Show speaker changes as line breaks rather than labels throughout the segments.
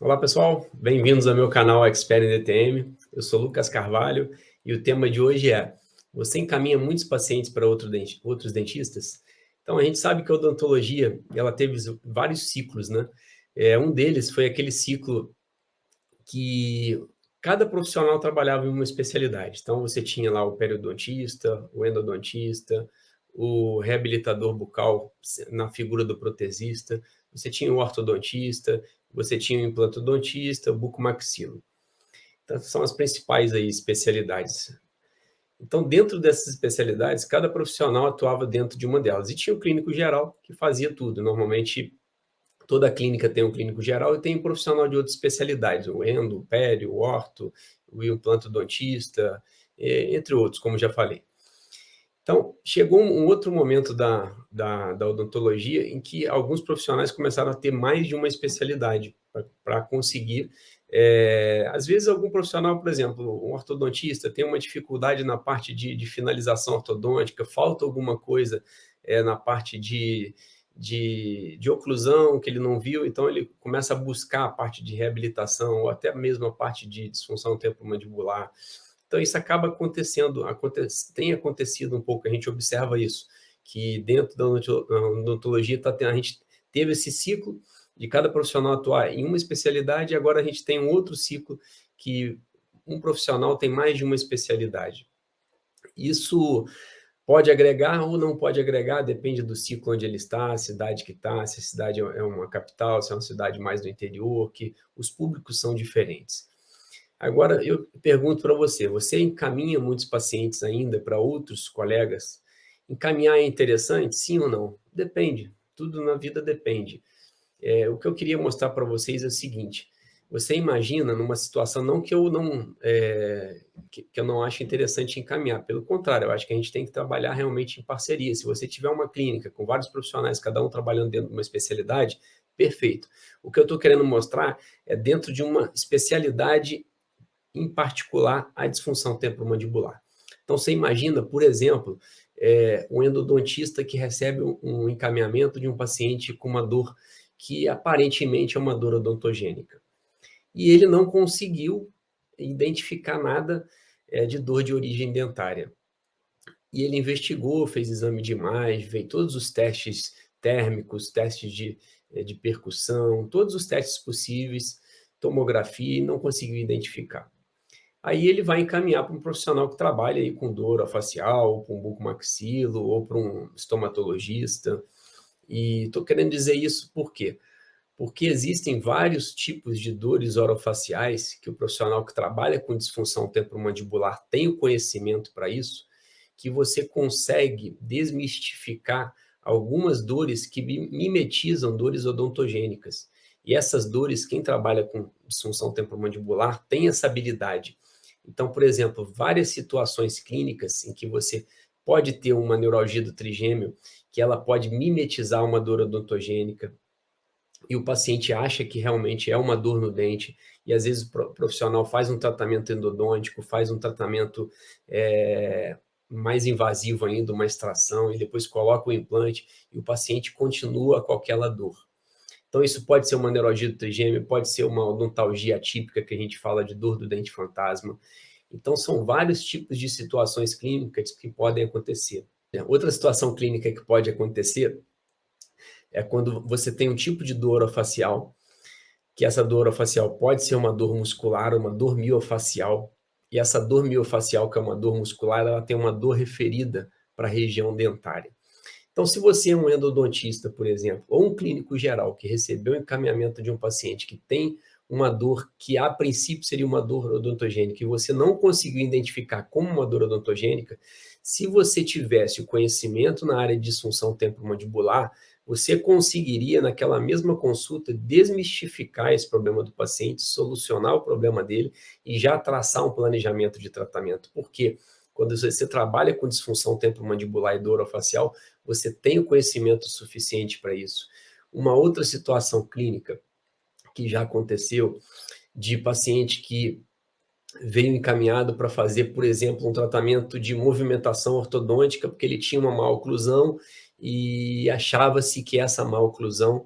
Olá, pessoal. Bem-vindos ao meu canal Expert em DTM. Eu sou Lucas Carvalho e o tema de hoje é: você encaminha muitos pacientes para outros dentistas? Então, a gente sabe que a odontologia, ela teve vários ciclos, né? Um deles foi aquele ciclo que cada profissional trabalhava em uma especialidade. Então, você tinha lá o periodontista, o endodontista, o reabilitador bucal na figura do protesista, você tinha o ortodontista, você tinha o implantodontista, o bucomaxilo. Então, são as principais aí especialidades. Então, dentro dessas especialidades, cada profissional atuava dentro de uma delas. E tinha o clínico geral, que fazia tudo. Normalmente, toda clínica tem um clínico geral e tem um profissional de outras especialidades, o endo, o pério, o orto, o implantodontista, entre outros, como já falei. Então, chegou um outro momento da odontologia em que alguns profissionais começaram a ter mais de uma especialidade para conseguir. Às vezes, algum profissional, por exemplo, um ortodontista, tem uma dificuldade na parte de finalização ortodôntica, falta alguma coisa na parte de oclusão que ele não viu, então ele começa a buscar a parte de reabilitação ou até mesmo a parte de disfunção temporomandibular. Então, isso acaba acontecendo, tem acontecido um pouco, a gente observa isso, que dentro da odontologia a gente teve esse ciclo de cada profissional atuar em uma especialidade e agora a gente tem um outro ciclo que um profissional tem mais de uma especialidade. Isso pode agregar ou não pode agregar, depende do ciclo onde ele está, a cidade que está, se a cidade é uma capital, se é uma cidade mais do interior, que os públicos são diferentes. Agora, eu pergunto para você, você encaminha muitos pacientes ainda para outros colegas? Encaminhar é interessante, sim ou não? Depende, tudo na vida depende. O que eu queria mostrar para vocês é o seguinte, você imagina numa situação, não que eu não, que eu não acho interessante encaminhar, pelo contrário, eu acho que a gente tem que trabalhar realmente em parceria. Se você tiver uma clínica com vários profissionais, cada um trabalhando dentro de uma especialidade, perfeito. O que eu estou querendo mostrar é dentro de uma especialidade em particular a disfunção temporomandibular. Então, você imagina, por exemplo, um endodontista que recebe um encaminhamento de um paciente com uma dor que aparentemente é uma dor odontogênica. E ele não conseguiu identificar nada de dor de origem dentária. E ele investigou, fez exame de imagem, fez todos os testes térmicos, testes de percussão, todos os testes possíveis, tomografia, e não conseguiu identificar. Aí ele vai encaminhar para um profissional que trabalha aí com dor facial, com bucomaxilo, ou para um estomatologista. E estou querendo dizer isso por quê? Porque existem vários tipos de dores orofaciais que o profissional que trabalha com disfunção temporomandibular tem o conhecimento para isso, que você consegue desmistificar algumas dores que mimetizam dores odontogênicas. E essas dores, quem trabalha com disfunção temporomandibular tem essa habilidade. Então, por exemplo, várias situações clínicas em que você pode ter uma neuralgia do trigêmeo, que ela pode mimetizar uma dor odontogênica, e o paciente acha que realmente é uma dor no dente, e às vezes o profissional faz um tratamento endodôntico, faz um tratamento mais invasivo ainda, uma extração, e depois coloca o implante, e o paciente continua com aquela dor. Então, isso pode ser uma neuralgia do trigêmeo, pode ser uma odontalgia atípica, que a gente fala de dor do dente fantasma. Então, são vários tipos de situações clínicas que podem acontecer. Outra situação clínica que pode acontecer é quando você tem um tipo de dor orofacial, que essa dor orofacial pode ser uma dor muscular, uma dor miofacial, e essa dor miofacial, que é uma dor muscular, ela tem uma dor referida para a região dentária. Então, se você é um endodontista, por exemplo, ou um clínico geral que recebeu o encaminhamento de um paciente que tem uma dor que a princípio seria uma dor odontogênica e você não conseguiu identificar como uma dor odontogênica, se você tivesse o conhecimento na área de disfunção temporomandibular, você conseguiria, naquela mesma consulta, desmistificar esse problema do paciente, solucionar o problema dele e já traçar um planejamento de tratamento. Por quê? Quando você trabalha com disfunção temporomandibular e dor orofacial, você tem o conhecimento suficiente para isso. Uma outra situação clínica que já aconteceu, de paciente que veio encaminhado para fazer, por exemplo, um tratamento de movimentação ortodôntica, porque ele tinha uma má oclusão e achava-se que essa má oclusão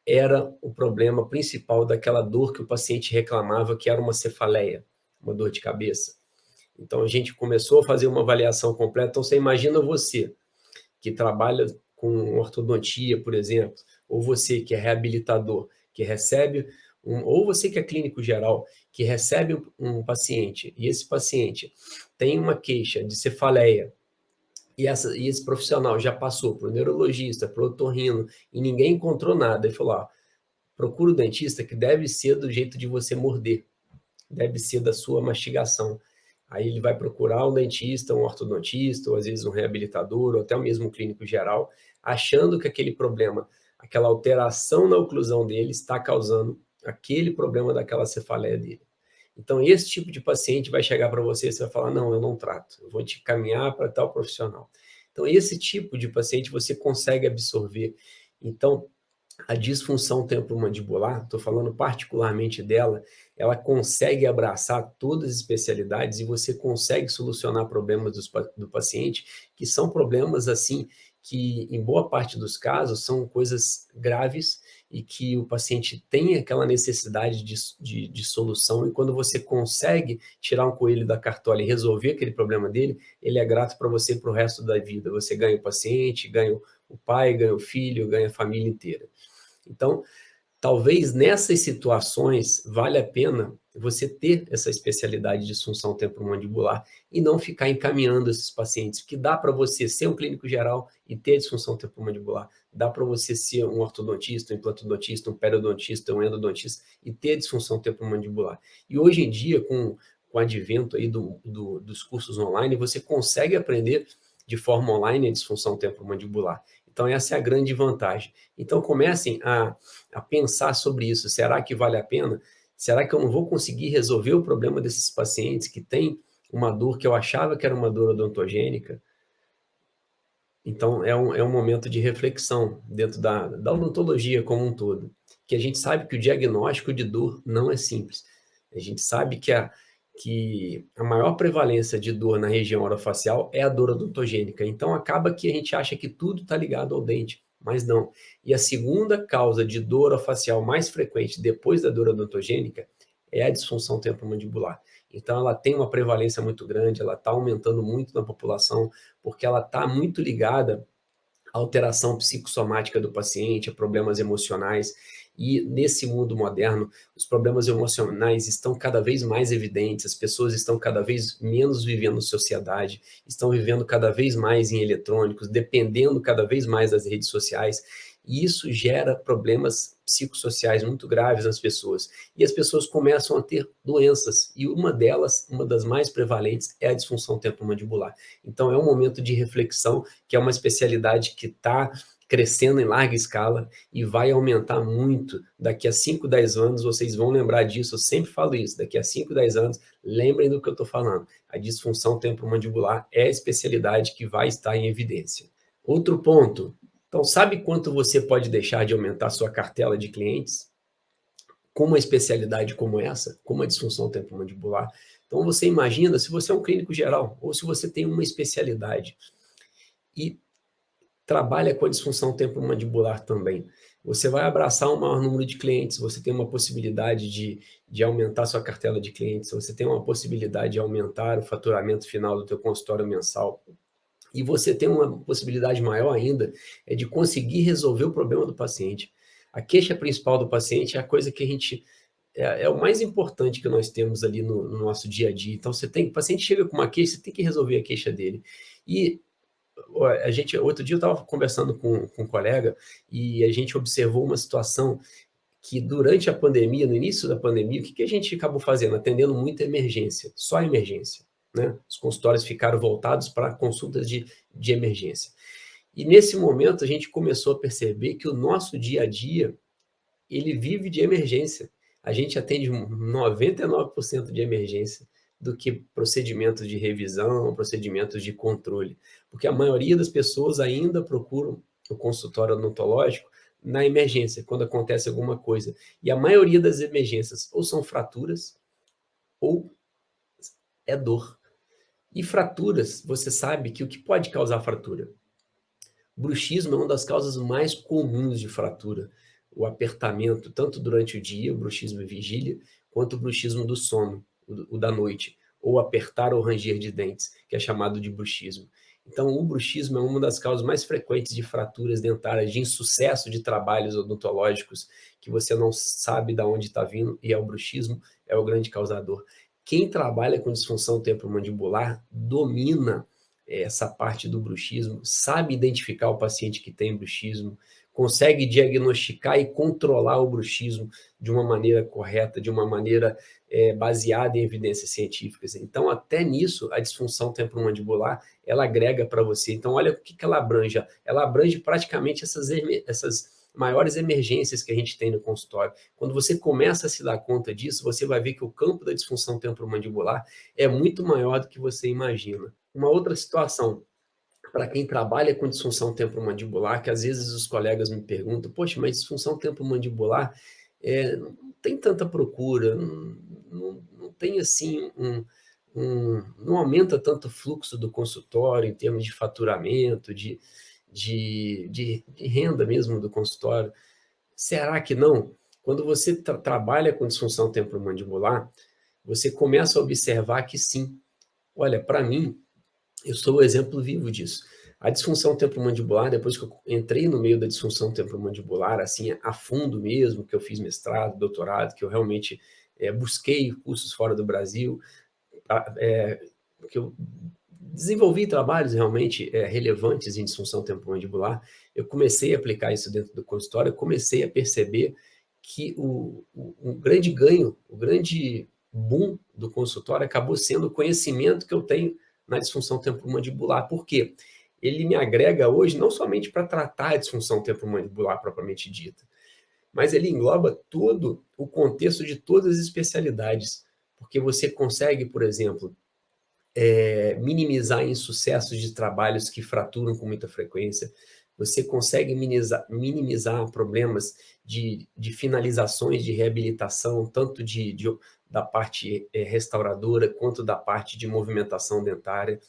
era o problema principal daquela dor que o paciente reclamava, que era uma cefaleia, uma dor de cabeça. Então, a gente começou a fazer uma avaliação completa. Então, você imagina você, que trabalha com ortodontia, por exemplo, ou você que é reabilitador, que recebe, ou você que é clínico geral, que recebe um paciente, e esse paciente tem uma queixa de cefaleia, e esse profissional já passou para o neurologista, para o otorrino, e ninguém encontrou nada, e falou, procura o dentista que deve ser do jeito de você morder, deve ser da sua mastigação. Aí ele vai procurar um dentista, um ortodontista, ou às vezes um reabilitador, ou até mesmo um clínico geral, achando que aquele problema, aquela alteração na oclusão dele está causando aquele problema daquela cefaleia dele. Então, esse tipo de paciente vai chegar para você e você vai falar, não, eu não trato, eu vou te caminhar para tal profissional. Então, esse tipo de paciente você consegue absorver. Então, a disfunção temporomandibular, estou falando particularmente dela, ela consegue abraçar todas as especialidades e você consegue solucionar problemas do paciente, que são problemas assim, que em boa parte dos casos são coisas graves e que o paciente tem aquela necessidade de solução, e quando você consegue tirar um coelho da cartola e resolver aquele problema dele, ele é grato para você para o resto da vida. Você ganha o paciente, ganha o pai, ganha o filho, ganha a família inteira. Então, talvez nessas situações valha a pena você ter essa especialidade de disfunção temporomandibular e não ficar encaminhando esses pacientes, porque dá para você ser um clínico geral e ter disfunção temporomandibular, dá para você ser um ortodontista, um implantodontista, um periodontista, um endodontista e ter disfunção temporomandibular. E hoje em dia, com o advento aí dos cursos online, você consegue aprender de forma online a disfunção temporomandibular. Então, essa é a grande vantagem. Então, comecem a pensar sobre isso. Será que vale a pena? Será que eu não vou conseguir resolver o problema desses pacientes que têm uma dor que eu achava que era uma dor odontogênica? Então, é um momento de reflexão dentro da odontologia como um todo, que a gente sabe que o diagnóstico de dor não é simples. A gente sabe que a maior prevalência de dor na região orofacial é a dor odontogênica. Então, acaba que a gente acha que tudo está ligado ao dente, mas não. E a segunda causa de dor orofacial mais frequente depois da dor odontogênica é a disfunção temporomandibular. Então, ela tem uma prevalência muito grande, ela está aumentando muito na população, porque ela está muito ligada à alteração psicossomática do paciente, a problemas emocionais. E nesse mundo moderno, os problemas emocionais estão cada vez mais evidentes, as pessoas estão cada vez menos vivendo sociedade, estão vivendo cada vez mais em eletrônicos, dependendo cada vez mais das redes sociais, e isso gera problemas psicossociais muito graves nas pessoas. E as pessoas começam a ter doenças, e uma delas, uma das mais prevalentes, é a disfunção temporomandibular. Então, é um momento de reflexão, que é uma especialidade que está crescendo em larga escala e vai aumentar muito. Daqui a 5, 10 anos, vocês vão lembrar disso, eu sempre falo isso, daqui a 5, 10 anos, lembrem do que eu estou falando. A disfunção temporomandibular é a especialidade que vai estar em evidência. Outro ponto, então sabe quanto você pode deixar de aumentar sua cartela de clientes com uma especialidade como essa, como a disfunção temporomandibular? Então você imagina, se você é um clínico geral ou se você tem uma especialidade e trabalha com a disfunção temporomandibular também, você vai abraçar um maior número de clientes, você tem uma possibilidade de aumentar sua cartela de clientes, você tem uma possibilidade de aumentar o faturamento final do teu consultório mensal, e você tem uma possibilidade maior ainda, é de conseguir resolver o problema do paciente. A queixa principal do paciente é a coisa que a gente é o mais importante que nós temos ali no nosso dia a dia. Então, o paciente chega com uma queixa, você tem que resolver a queixa dele. E outro dia eu estava conversando com um colega e a gente observou uma situação que durante a pandemia, no início da pandemia, o que a gente acabou fazendo? Atendendo muita emergência, só emergência, né? Os consultórios ficaram voltados para consultas de emergência. E nesse momento a gente começou a perceber que o nosso dia a dia, ele vive de emergência. A gente atende 99% de emergência do que procedimentos de revisão, procedimentos de controle. Porque a maioria das pessoas ainda procuram o consultório odontológico na emergência, quando acontece alguma coisa. E a maioria das emergências ou são fraturas ou é dor. E fraturas, você sabe que o que pode causar fratura? Bruxismo é uma das causas mais comuns de fratura. o apertamento, tanto durante o dia, o bruxismo e vigília, quanto o bruxismo do sono, o da noite, ou apertar ou ranger de dentes, que é chamado de bruxismo. Então, o bruxismo é uma das causas mais frequentes de fraturas dentárias, de insucesso de trabalhos odontológicos, que você não sabe de onde está vindo, e é o bruxismo, é o grande causador. Quem trabalha com disfunção temporomandibular domina essa parte do bruxismo, sabe identificar o paciente que tem bruxismo, consegue diagnosticar e controlar o bruxismo de uma maneira correta, de uma maneira baseada em evidências científicas. Então, até nisso, a disfunção temporomandibular, ela agrega para você. Então, olha o que ela abrange. Ela abrange praticamente essas maiores emergências que a gente tem no consultório. Quando você começa a se dar conta disso, você vai ver que o campo da disfunção temporomandibular é muito maior do que você imagina. Uma outra situação, para quem trabalha com disfunção temporomandibular, que às vezes os colegas me perguntam, poxa, mas disfunção temporomandibular não tem tanta procura, não tem assim não aumenta tanto o fluxo do consultório em termos de faturamento, de renda mesmo do consultório. Será que não? Quando você trabalha com disfunção temporomandibular, você começa a observar que sim. Olha, para mim, eu sou o exemplo vivo disso. A disfunção temporomandibular, depois que eu entrei no meio da disfunção temporomandibular, assim, a fundo mesmo, que eu fiz mestrado, doutorado, que eu realmente busquei cursos fora do Brasil, que eu desenvolvi trabalhos realmente relevantes em disfunção temporomandibular, eu comecei a aplicar isso dentro do consultório, eu comecei a perceber que o grande ganho, o grande boom do consultório acabou sendo o conhecimento que eu tenho na disfunção temporomandibular. Por quê? Ele me agrega hoje não somente para tratar a disfunção temporomandibular propriamente dita, mas ele engloba todo o contexto de todas as especialidades, porque você consegue, por exemplo, minimizar insucessos de trabalhos que fraturam com muita frequência, você consegue minimizar problemas de finalizações de reabilitação, tanto da parte restauradora quanto da parte de movimentação dentária.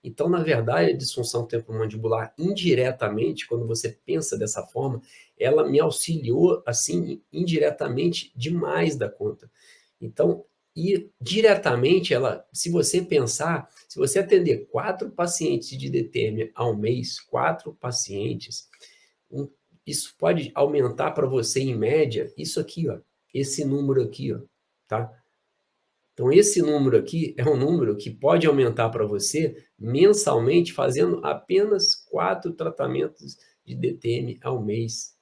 Então, na verdade, a disfunção temporomandibular, indiretamente, quando você pensa dessa forma, ela me auxiliou, assim, indiretamente, demais da conta. Então, e diretamente, se você pensar, se você atender 4 pacientes de DTM ao mês, 4 pacientes, isso pode aumentar para você, em média, isso aqui, ó, esse número aqui, ó, tá? Então, esse número aqui é um número que pode aumentar para você mensalmente, fazendo apenas 4 tratamentos de DTM ao mês.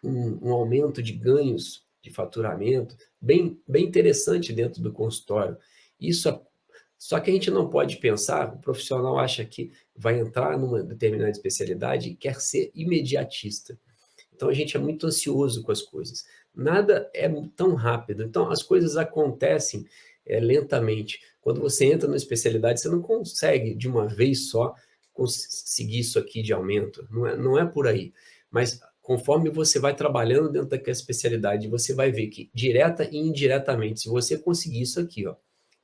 Um aumento de ganhos de faturamento bem interessante dentro do consultório. Só que a gente não pode pensar, o profissional acha que vai entrar numa determinada especialidade e quer ser imediatista. Então, a gente é muito ansioso com as coisas. Nada é tão rápido. Então, as coisas acontecem lentamente. Quando você entra numa especialidade, você não consegue, de uma vez só, conseguir isso aqui de aumento. Não é por aí. Mas, conforme você vai trabalhando dentro daquela especialidade, você vai ver que, direta e indiretamente, se você conseguir isso aqui, ó,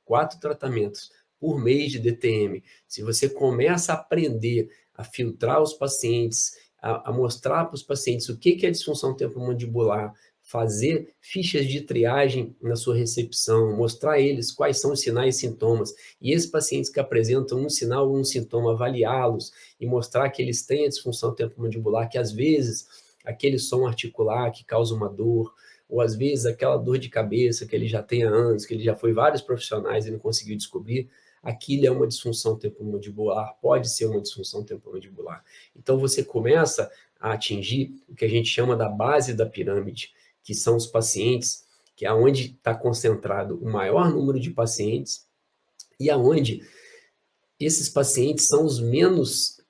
4 tratamentos por mês de DTM, se você começa a aprender a filtrar os pacientes, a mostrar para os pacientes o que é disfunção temporomandibular, fazer fichas de triagem na sua recepção, mostrar a eles quais são os sinais e sintomas, e esses pacientes que apresentam um sinal ou um sintoma, avaliá-los e mostrar que eles têm a disfunção temporomandibular, que às vezes aquele som articular que causa uma dor, ou às vezes aquela dor de cabeça que ele já tem há anos, que ele já foi vários profissionais e não conseguiu descobrir, aquilo é uma disfunção temporomandibular, pode ser uma disfunção temporomandibular. Então, você começa a atingir o que a gente chama da base da pirâmide, que são os pacientes, que é onde está concentrado o maior número de pacientes e aonde esses pacientes são os menos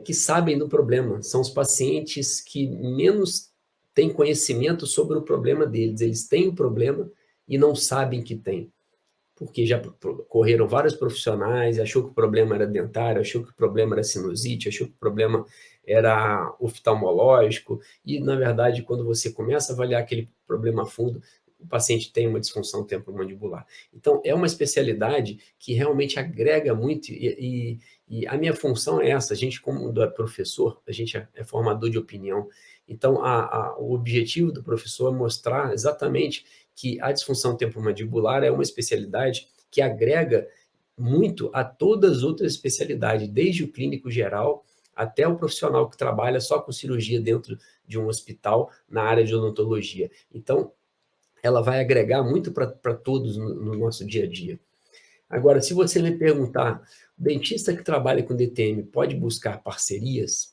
que sabem do problema, são os pacientes que menos têm conhecimento sobre o problema deles. Eles têm o problema e não sabem que têm, porque já correram vários profissionais, achou que o problema era dentário, achou que o problema era sinusite, achou que o problema era oftalmológico, e, na verdade, quando você começa a avaliar aquele problema a fundo, o paciente tem uma disfunção temporomandibular. Então, é uma especialidade que realmente agrega muito e a minha função é essa, a gente como professor, a gente é formador de opinião, então o objetivo do professor é mostrar exatamente que a disfunção temporomandibular é uma especialidade que agrega muito a todas as outras especialidades, desde o clínico geral até o profissional que trabalha só com cirurgia dentro de um hospital na área de odontologia. Então, ela vai agregar muito para todos no nosso dia a dia. Agora, se você me perguntar, o dentista que trabalha com DTM pode buscar parcerias?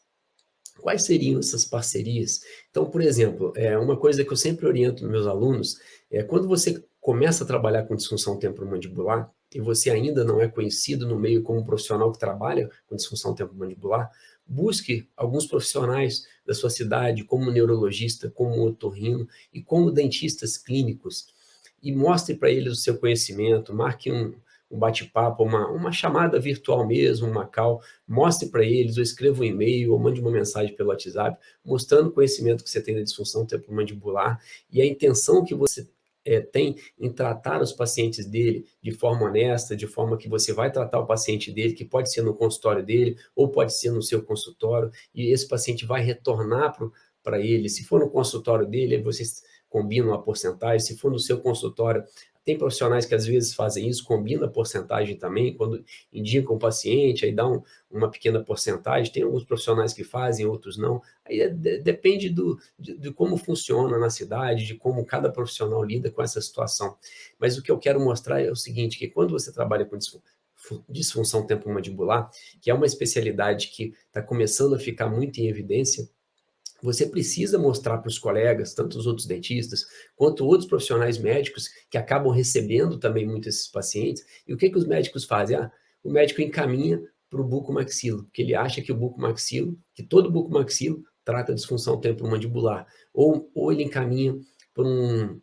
Quais seriam essas parcerias? Então, por exemplo, uma coisa que eu sempre oriento meus alunos é quando você começa a trabalhar com disfunção temporomandibular e você ainda não é conhecido no meio como um profissional que trabalha com disfunção temporomandibular, busque alguns profissionais da sua cidade, como neurologista, como otorrino e como dentistas clínicos, e mostre para eles o seu conhecimento, marque um bate-papo, uma chamada virtual mesmo, uma call, mostre para eles, ou escreva um e-mail, ou mande uma mensagem pelo WhatsApp, mostrando o conhecimento que você tem da disfunção temporomandibular e a intenção que você tem em tratar os pacientes dele de forma honesta, de forma que você vai tratar o paciente dele, que pode ser no consultório dele, ou pode ser no seu consultório, e esse paciente vai retornar para ele. Se for no consultório dele, vocês combinam a porcentagem, se for no seu consultório, tem profissionais que às vezes fazem isso, combina a porcentagem também, quando indicam o paciente, aí dá uma pequena porcentagem, tem alguns profissionais que fazem, outros não, aí depende de como funciona na cidade, de como cada profissional lida com essa situação. Mas o que eu quero mostrar é o seguinte, que quando você trabalha com disfunção temporomandibular, que é uma especialidade que está começando a ficar muito em evidência, você precisa mostrar para os colegas, tanto os outros dentistas, quanto outros profissionais médicos, que acabam recebendo também muito esses pacientes. E o que os médicos fazem? O médico encaminha para o bucomaxilo, porque ele acha que o bucomaxilo, que todo bucomaxilo trata disfunção temporomandibular. Ou ele encaminha para um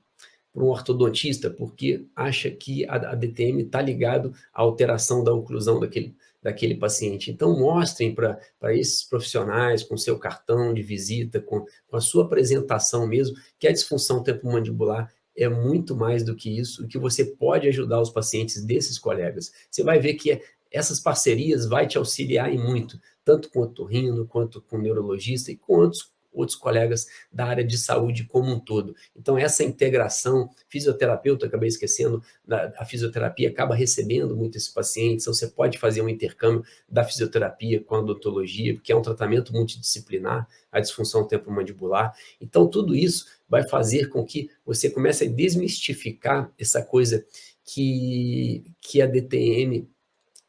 ortodontista, porque acha que a DTM está ligado à alteração da oclusão daquele paciente. Então, mostrem para esses profissionais, com seu cartão de visita, com a sua apresentação mesmo, que a disfunção temporomandibular é muito mais do que isso, e que você pode ajudar os pacientes desses colegas. Você vai ver que essas parcerias vai te auxiliar em muito, tanto com o otorrino, quanto com o neurologista e com outros colegas da área de saúde como um todo. Então, essa integração, fisioterapeuta, acabei esquecendo, a fisioterapia acaba recebendo muito esses pacientes, então você pode fazer um intercâmbio da fisioterapia com a odontologia, porque é um tratamento multidisciplinar, a disfunção temporomandibular. Então, tudo isso vai fazer com que você comece a desmistificar essa coisa que a DTM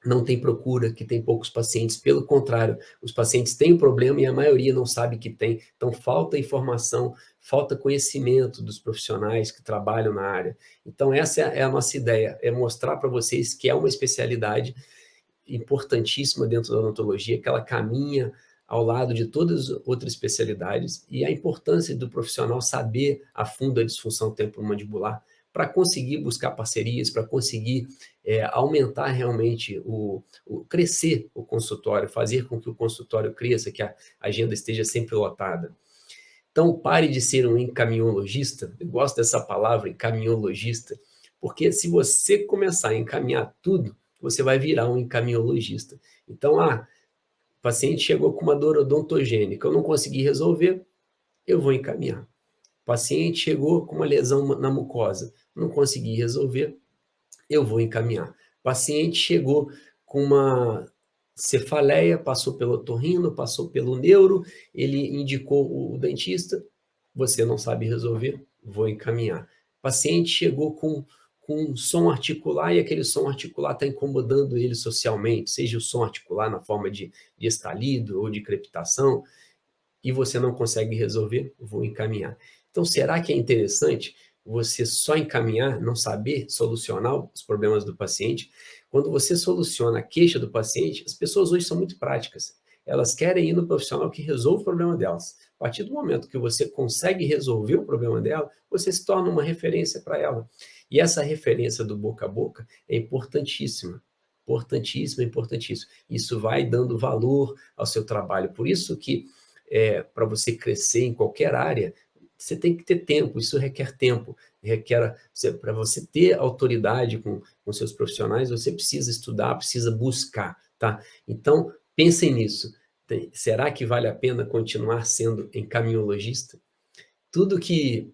não tem procura, que tem poucos pacientes. Pelo contrário, os pacientes têm um problema e a maioria não sabe que tem. Então, falta informação, falta conhecimento dos profissionais que trabalham na área. Então, essa é a nossa ideia, é mostrar para vocês que é uma especialidade importantíssima dentro da odontologia, que ela caminha ao lado de todas as outras especialidades, e a importância do profissional saber a fundo a disfunção temporomandibular para conseguir buscar parcerias, para conseguir aumentar realmente crescer o consultório, fazer com que o consultório cresça, que a agenda esteja sempre lotada. Então, pare de ser um encaminhologista, eu gosto dessa palavra, encaminhologista, porque se você começar a encaminhar tudo, você vai virar um encaminhologista. Então, o paciente chegou com uma dor odontogênica, eu não consegui resolver, eu vou encaminhar. O paciente chegou com uma lesão na mucosa, não consegui resolver, eu vou encaminhar. O paciente chegou com uma cefaleia, passou pelo otorrino, passou pelo neuro, ele indicou o dentista, você não sabe resolver, vou encaminhar. O paciente chegou com som articular e aquele som articular está incomodando ele socialmente, seja o som articular na forma de estalido ou de crepitação, e você não consegue resolver, vou encaminhar. Então, será que é interessante você só encaminhar, não saber solucionar os problemas do paciente? Quando você soluciona a queixa do paciente, as pessoas hoje são muito práticas. Elas querem ir no profissional que resolve o problema delas. A partir do momento que você consegue resolver o problema dela, você se torna uma referência para ela. E essa referência do boca a boca é importantíssima. Importantíssima, importantíssima. Isso vai dando valor ao seu trabalho. Por isso que para você crescer em qualquer área, você tem que ter tempo, isso requer tempo, requer, para você ter autoridade com seus profissionais, você precisa estudar, precisa buscar, tá? Então, pensem nisso. Será que vale a pena continuar sendo encaminhologista? Tudo que...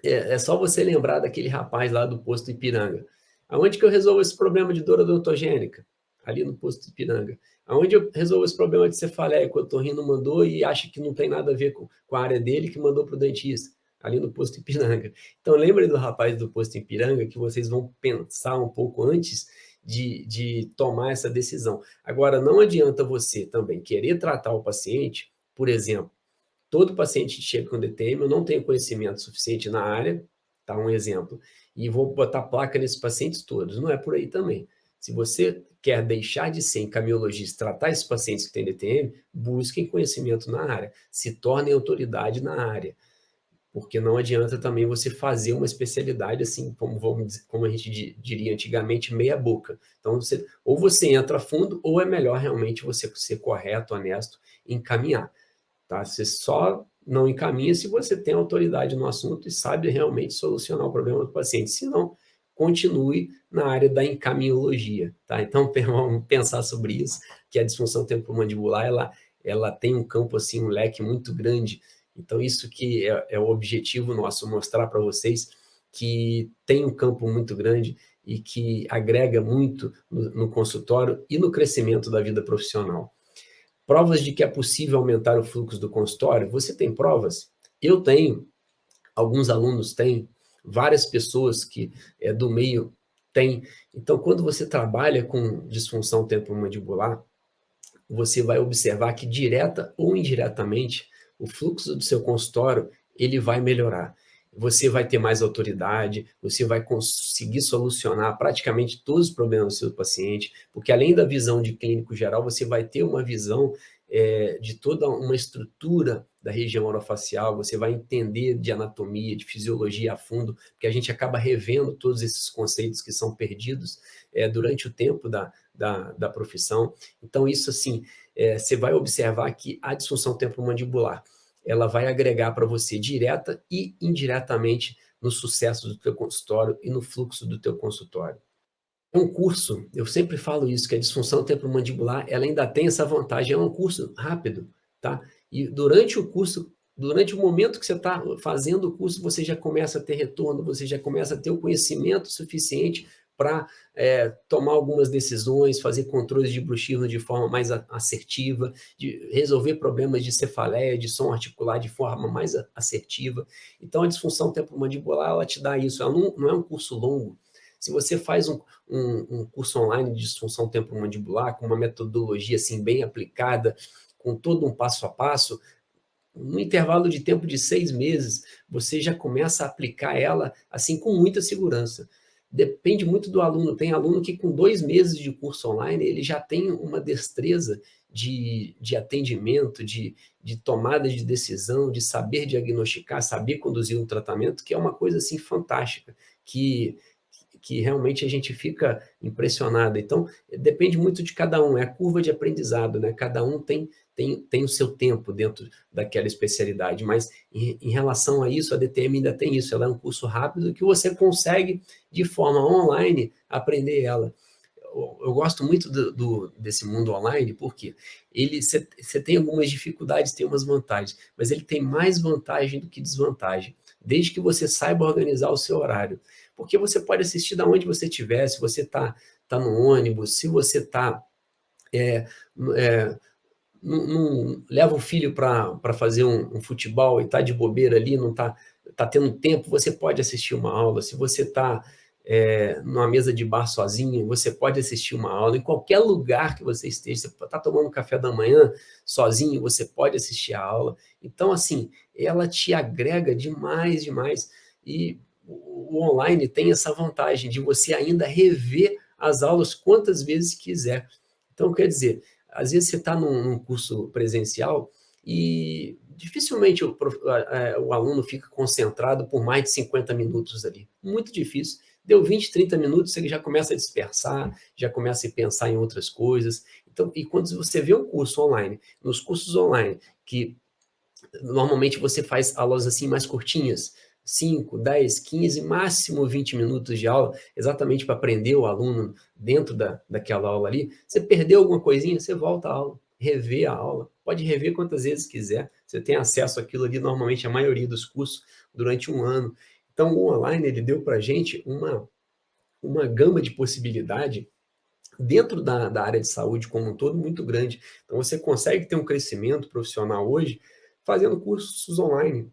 É só você lembrar daquele rapaz lá do posto Ipiranga. Aonde que eu resolvo esse problema de dor odontogênica? Ali no posto Ipiranga. Aonde eu resolvo esse problema de cefaleia que o otorrino mandou e acha que não tem nada a ver com a área dele, que mandou para o dentista? Ali no posto Ipiranga. Então, lembrem do rapaz do posto Ipiranga, que vocês vão pensar um pouco antes de tomar essa decisão. Agora, não adianta você também querer tratar o paciente, por exemplo, todo paciente que chega com DTM, eu não tenho conhecimento suficiente na área, tá? Um exemplo, e vou botar placa nesses pacientes todos. Não é por aí também. Se você quer deixar de ser encaminhologista, tratar esses pacientes que têm DTM, busquem conhecimento na área, se tornem autoridade na área, porque não adianta também você fazer uma especialidade assim, como a gente diria antigamente, meia boca. Então, ou você entra a fundo, ou é melhor realmente você ser correto, honesto, e encaminhar. Tá? Você só não encaminha se você tem autoridade no assunto e sabe realmente solucionar o problema do paciente. Se não, continue na área da encaminhologia. Tá? Então, vamos pensar sobre isso, que a disfunção temporomandibular, ela tem um campo, assim, um leque muito grande. Então, isso que é o objetivo nosso, mostrar para vocês que tem um campo muito grande e que agrega muito no consultório e no crescimento da vida profissional. Provas de que é possível aumentar o fluxo do consultório? Você tem provas? Eu tenho, alguns alunos têm, várias pessoas que do meio têm. Então, quando você trabalha com disfunção temporomandibular, você vai observar que direta ou indiretamente o fluxo do seu consultório ele vai melhorar. Você vai ter mais autoridade, você vai conseguir solucionar praticamente todos os problemas do seu paciente, porque além da visão de clínico geral, você vai ter uma visão de toda uma estrutura da região orofacial, você vai entender de anatomia, de fisiologia a fundo, porque a gente acaba revendo todos esses conceitos que são perdidos durante o tempo da profissão. Então, isso assim, você vai observar que a disfunção temporomandibular, ela vai agregar para você direta e indiretamente no sucesso do teu consultório e no fluxo do teu consultório. É um curso, eu sempre falo isso, que a disfunção temporomandibular, ela ainda tem essa vantagem, é um curso rápido, tá? E durante o curso, durante o momento que você está fazendo o curso, você já começa a ter retorno, você já começa a ter o conhecimento suficiente para tomar algumas decisões, fazer controles de bruxismo de forma mais assertiva, de resolver problemas de cefaleia, de som articular de forma mais assertiva. Então, a disfunção temporomandibular, ela te dá isso, ela não é um curso longo. Se você faz um curso online de disfunção temporomandibular, com uma metodologia assim, bem aplicada, com todo um passo a passo, no intervalo de tempo de 6 meses, você já começa a aplicar ela assim com muita segurança. Depende muito do aluno. Tem aluno que com 2 meses de curso online, ele já tem uma destreza de atendimento, de tomada de decisão, de saber diagnosticar, saber conduzir um tratamento, que é uma coisa assim fantástica, que realmente a gente fica impressionado. Então, depende muito de cada um, é a curva de aprendizado, né? Cada um tem o seu tempo dentro daquela especialidade, mas em relação a isso, a DTM ainda tem isso, ela é um curso rápido que você consegue, de forma online, aprender ela. Eu gosto muito desse mundo online, porque você tem algumas dificuldades, tem umas vantagens, mas ele tem mais vantagem do que desvantagem, desde que você saiba organizar o seu horário. Porque você pode assistir da onde você estiver, se você está no ônibus, se você está... não leva o filho para fazer um futebol e está de bobeira ali, não está tendo tempo, você pode assistir uma aula. Se você está numa mesa de bar sozinho, você pode assistir uma aula. Em qualquer lugar que você esteja, você está tomando café da manhã sozinho, você pode assistir a aula. Então, assim, ela te agrega demais, demais. E o online tem essa vantagem de você ainda rever as aulas quantas vezes quiser. Então, quer dizer, às vezes você está num curso presencial e dificilmente o aluno fica concentrado por mais de 50 minutos ali. Muito difícil. Deu 20, 30 minutos, ele já começa a dispersar, já começa a pensar em outras coisas. Então, e quando você vê um curso online, nos cursos online, que Normalmente você faz aulas assim mais curtinhas, 5, 10, 15, máximo 20 minutos de aula, exatamente para aprender o aluno dentro daquela aula ali. Você perdeu alguma coisinha, você volta à aula, rever a aula, pode rever quantas vezes quiser, você tem acesso àquilo ali, normalmente a maioria dos cursos, durante um ano. Então o online, ele deu para a gente uma gama de possibilidade dentro da área de saúde como um todo muito grande. Então você consegue ter um crescimento profissional hoje fazendo cursos online.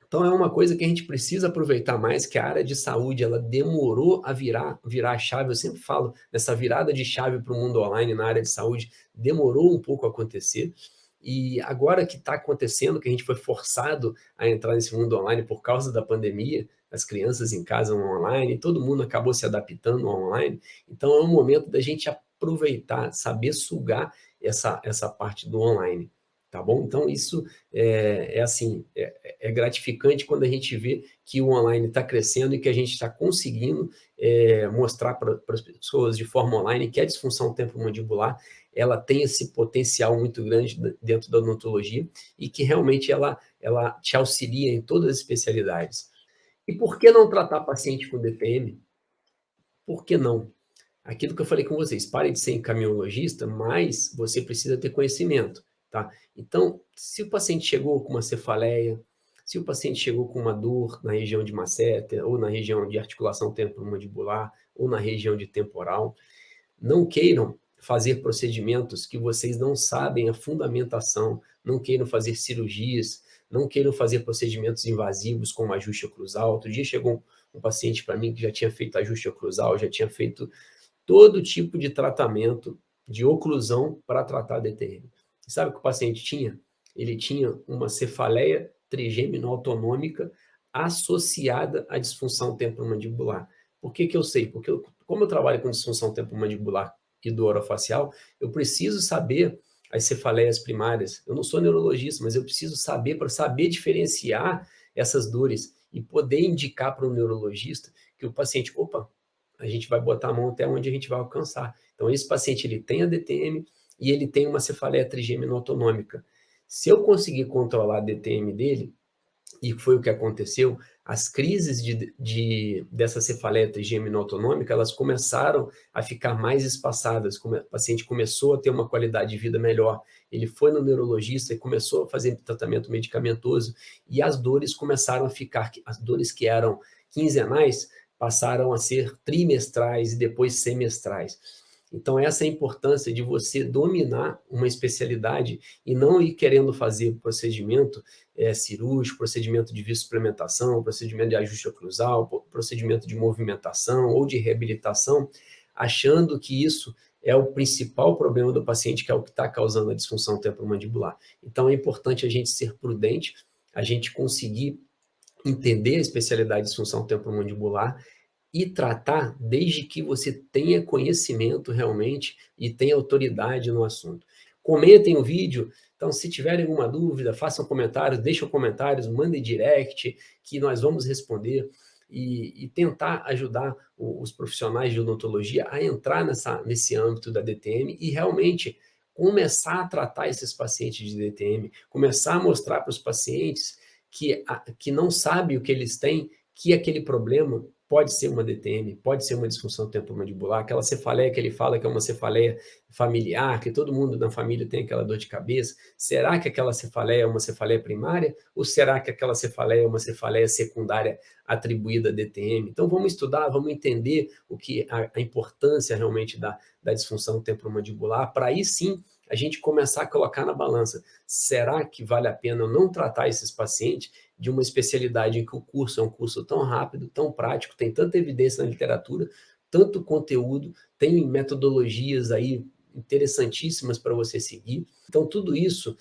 Então é uma coisa que a gente precisa aproveitar mais, que a área de saúde ela demorou a virar a chave. Eu sempre falo dessa virada de chave para o mundo online na área de saúde, demorou um pouco a acontecer. E agora que está acontecendo, que a gente foi forçado a entrar nesse mundo online por causa da pandemia, as crianças em casa online, todo mundo acabou se adaptando ao online. Então é um momento da gente aproveitar, saber sugar essa parte do online, tá bom? Então isso assim, é gratificante quando a gente vê que o online está crescendo e que a gente está conseguindo mostrar para as pessoas de forma online que a disfunção temporomandibular ela tem esse potencial muito grande dentro da odontologia e que realmente ela te auxilia em todas as especialidades. E por que não tratar paciente com DPM? Por que não? Aquilo que eu falei com vocês, pare de ser encaminhologista, mas você precisa ter conhecimento, tá? Então, se o paciente chegou com uma cefaleia, se o paciente chegou com uma dor na região de masseter, ou na região de articulação temporomandibular, ou na região de temporal, não queiram fazer procedimentos que vocês não sabem a fundamentação, não queiram fazer cirurgias, não queiram fazer procedimentos invasivos como ajuste oclusal. Outro dia chegou um paciente para mim que já tinha feito ajuste oclusal, já tinha feito todo tipo de tratamento de oclusão para tratar DTM. Sabe o que o paciente tinha? Ele tinha uma cefaleia trigêmino-autonômica associada à disfunção temporomandibular. Por que eu sei? Porque como eu trabalho com disfunção temporomandibular e dor orofacial, eu preciso saber as cefaleias primárias. Eu não sou neurologista, mas eu preciso saber para saber diferenciar essas dores e poder indicar para o neurologista que o paciente, opa, a gente vai botar a mão até onde a gente vai alcançar. Então, esse paciente ele tem a DTM e ele tem uma cefaleia trigêmino-autonômica. Se eu conseguir controlar a DTM dele, e foi o que aconteceu, as crises dessa cefaleia trigêmino-autonômica, elas começaram a ficar mais espaçadas, o paciente começou a ter uma qualidade de vida melhor, ele foi no neurologista e começou a fazer tratamento medicamentoso, e as dores começaram a ficar, as dores que eram quinzenais, passaram a ser trimestrais e depois semestrais. Então, essa é a importância de você dominar uma especialidade e não ir querendo fazer procedimento cirúrgico, procedimento de viso-suplementação, procedimento de ajuste oclusal, procedimento de movimentação ou de reabilitação, achando que isso é o principal problema do paciente, que é o que está causando a disfunção temporomandibular. Então, é importante a gente ser prudente, a gente conseguir entender a especialidade de disfunção temporomandibular e tratar desde que você tenha conhecimento realmente e tenha autoridade no assunto. Comentem o vídeo, então se tiverem alguma dúvida, façam comentários, deixem comentários, mandem direct, que nós vamos responder e tentar ajudar os profissionais de odontologia a entrar nesse âmbito da DTM e realmente começar a tratar esses pacientes de DTM, começar a mostrar para os pacientes que não sabem o que eles têm, que aquele problema pode ser uma DTM, pode ser uma disfunção temporomandibular, aquela cefaleia que ele fala que é uma cefaleia familiar, que todo mundo na família tem aquela dor de cabeça. Será que aquela cefaleia é uma cefaleia primária? Ou será que aquela cefaleia é uma cefaleia secundária atribuída a DTM? Então vamos estudar, vamos entender a importância realmente da disfunção temporomandibular, para aí sim a gente começar a colocar na balança. Será que vale a pena eu não tratar esses pacientes de uma especialidade em que o curso é um curso tão rápido, tão prático, tem tanta evidência na literatura, tanto conteúdo, tem metodologias aí interessantíssimas para você seguir. Então, tudo isso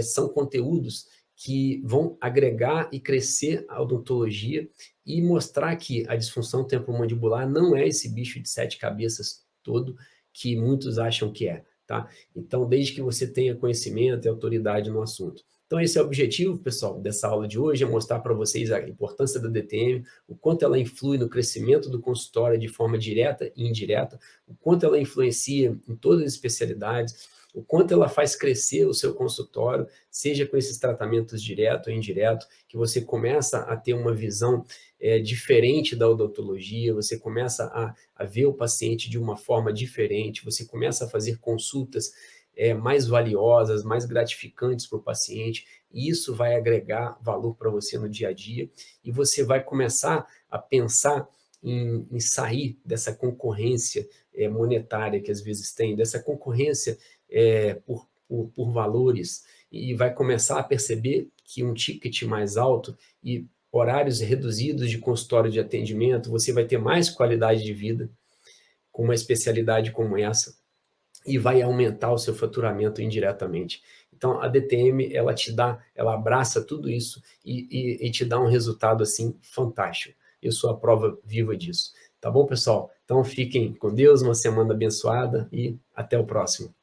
são conteúdos que vão agregar e crescer a odontologia e mostrar que a disfunção temporomandibular não é esse bicho de 7 cabeças todo que muitos acham que é, tá? Então, desde que você tenha conhecimento e autoridade no assunto. Então, esse é o objetivo, pessoal, dessa aula de hoje, é mostrar para vocês a importância da DTM, o quanto ela influi no crescimento do consultório de forma direta e indireta, o quanto ela influencia em todas as especialidades, o quanto ela faz crescer o seu consultório, seja com esses tratamentos direto ou indireto, que você começa a ter uma visão diferente da odontologia, você começa a ver o paciente de uma forma diferente, você começa a fazer consultas mais valiosas, mais gratificantes para o paciente, e isso vai agregar valor para você no dia a dia, e você vai começar a pensar em sair dessa concorrência monetária que às vezes tem, dessa concorrência por valores, e vai começar a perceber que um ticket mais alto e horários reduzidos de consultório de atendimento, você vai ter mais qualidade de vida com uma especialidade como essa, e vai aumentar o seu faturamento indiretamente. Então, a DTM, ela abraça tudo isso e te dá um resultado, assim, fantástico. Eu sou a prova viva disso. Tá bom, pessoal? Então, fiquem com Deus, uma semana abençoada e até o próximo.